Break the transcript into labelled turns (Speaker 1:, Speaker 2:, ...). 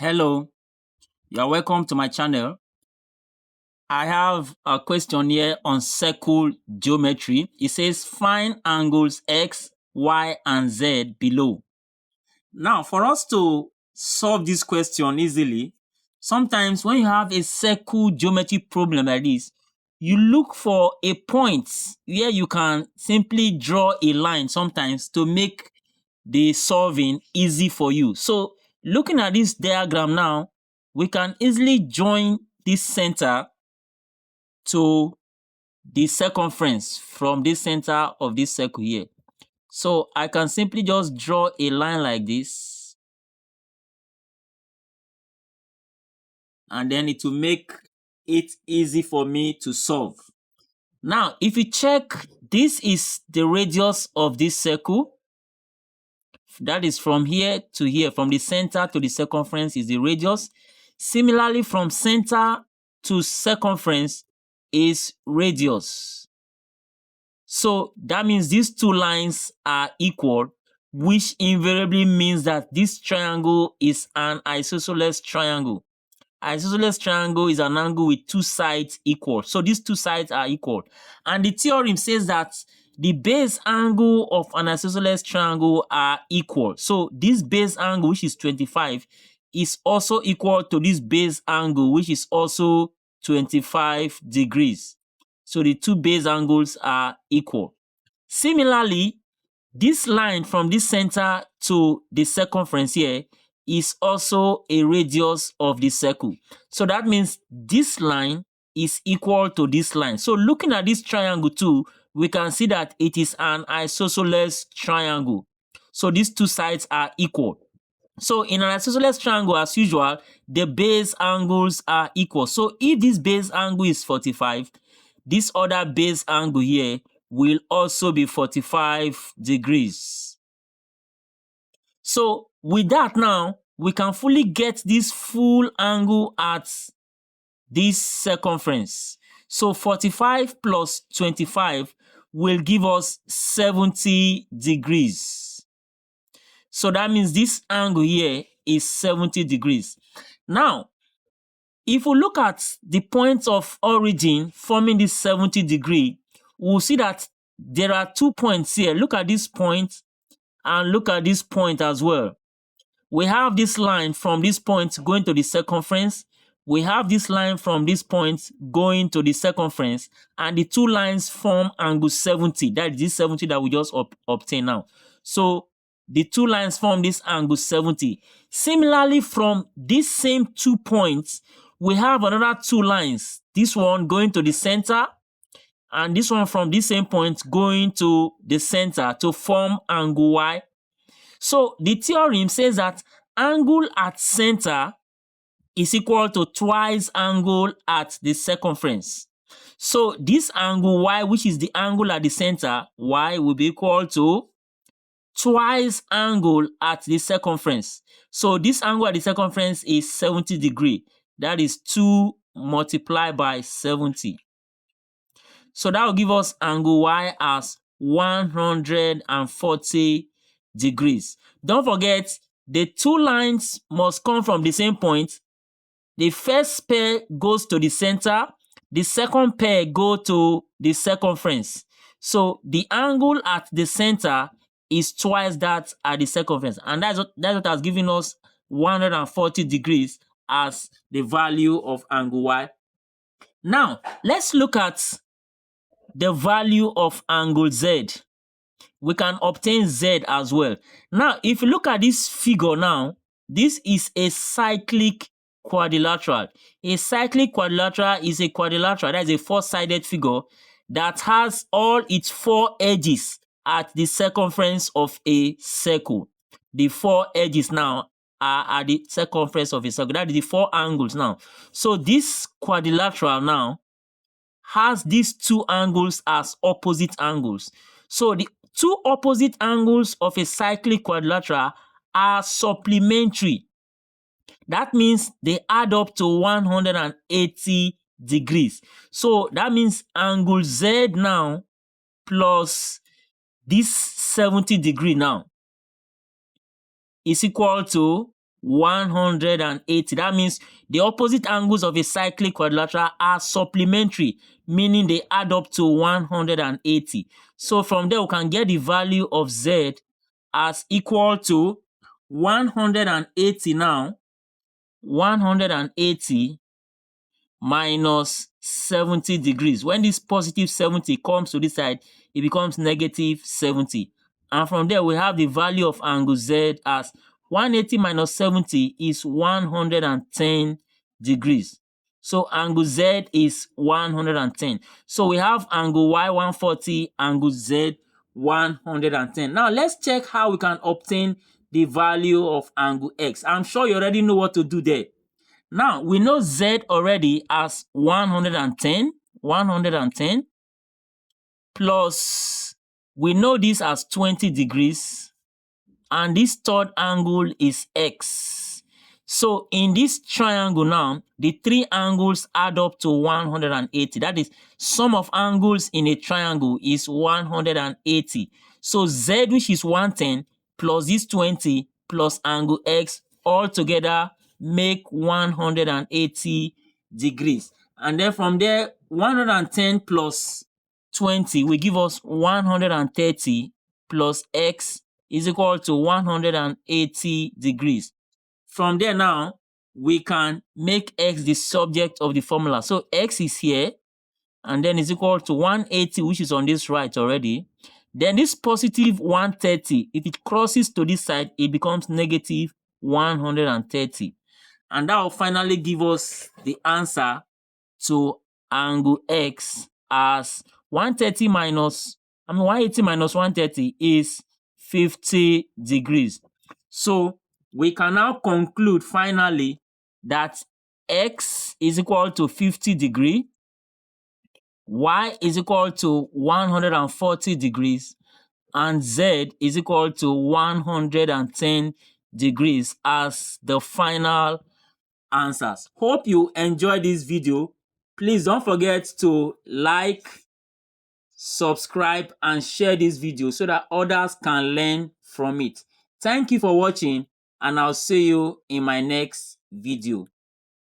Speaker 1: Hello, you are welcome to my channel. I have a question here on circle geometry. It says find angles X, Y, and Z below. Now, for us to solve this question easily, sometimes when you have a circle geometry problem like this, you look for a point where you can simply draw a line sometimes to make the solving easy for you. So looking at this diagram now, we can easily join this center to the circumference from this center of this circle here. So I can simply just draw a line like this, and then it will make it easy for me to solve. Now, if you check, this is the radius of this circle. That is from here to here, from the center to the circumference is the radius. Similarly, from center to circumference is radius. So that means these two lines are equal, which invariably means that this triangle is an isosceles triangle. Isosceles triangle is an angle with two sides equal. So these two sides are equal. And the theorem says that the base angle of an isosceles triangle are equal. So this base angle, which is 25, is also equal to this base angle, which is also 25 degrees. So the two base angles are equal. Similarly, this line from this center to the circumference here is also a radius of the circle. So that means this line is equal to this line. So looking at this triangle too, we can see that it is an isosceles triangle. So these two sides are equal. So in an isosceles triangle, as usual, the base angles are equal. So if this base angle is 45, this other base angle here will also be 45 degrees. So with that now, we can fully get this full angle at this circumference. So 45 plus 25 will give us 70 degrees. So that means this angle here is 70 degrees. Now, if we look at the point of origin forming this 70 degree, we'll see that there are 2 points here. Look at this point and look at this point as well. We have this line from this point going to the circumference. We have this line from this point going to the circumference, and the two lines form angle 70. That is this 70 that we just obtained now. So the two lines form this angle 70. Similarly, from these same 2 points, we have another two lines. This one going to the center, and this one from this same point going to the center to form angle Y. So the theorem says that angle at center is equal to twice angle at the circumference. So this angle Y, which is the angle at the center, Y will be equal to twice angle at the circumference. So this angle at the circumference is 70 degrees. That is 2 multiplied by 70. So that will give us angle Y as 140 degrees. Don't forget, the two lines must come from the same point. The first pair goes to the center. The second pair go to the circumference. So the angle at the center is twice that at the circumference. And that's what has given us 140 degrees as the value of angle Y. Now, let's look at the value of angle Z. We can obtain Z as well. Now, if you look at this figure now, this is a cyclic quadrilateral. A cyclic quadrilateral is a quadrilateral, that is a four-sided figure that has all its four edges at the circumference of a circle. The four edges now are at the circumference of a circle. That is the four angles now. So this quadrilateral now has these two angles as opposite angles. So the two opposite angles of a cyclic quadrilateral are supplementary. That means they add up to 180 degrees. So that means angle Z now plus this 70 degree now is equal to 180. That means the opposite angles of a cyclic quadrilateral are supplementary, meaning they add up to 180. So from there, we can get the value of Z as equal to 180 now, 180 minus 70 degrees. When this positive 70 comes to this side, it becomes negative 70. And from there, we have the value of angle Z as 180 minus 70 is 110 degrees. So angle Z is 110. So we have angle Y 140, angle Z 110. Now let's check how we can obtain the value of angle X. I'm sure you already know what to do there. Now, we know Z already as 110, 110, plus we know this as 20 degrees, and this third angle is X. So in this triangle now, the three angles add up to 180. That is, sum of angles in a triangle is 180. So Z, which is 110, plus this 20, plus angle X, all together make 180 degrees. And then from there, 110 plus 20 will give us 130 plus X is equal to 180 degrees. From there now, we can make X the subject of the formula. So X is here, and then is equal to 180, which is on this right already. Then this positive 130, if it crosses to this side, it becomes negative 130. And that will finally give us the answer to angle X as 180 minus 130 is 50 degrees. So we can now conclude finally that X is equal to 50 degrees, Y is equal to 140 degrees, and Z is equal to 110 degrees as the final answers. Hope you enjoyed this video. Please don't forget to like, subscribe, and share this video so that others can learn from it. Thank you for watching, and I'll see you in my next video.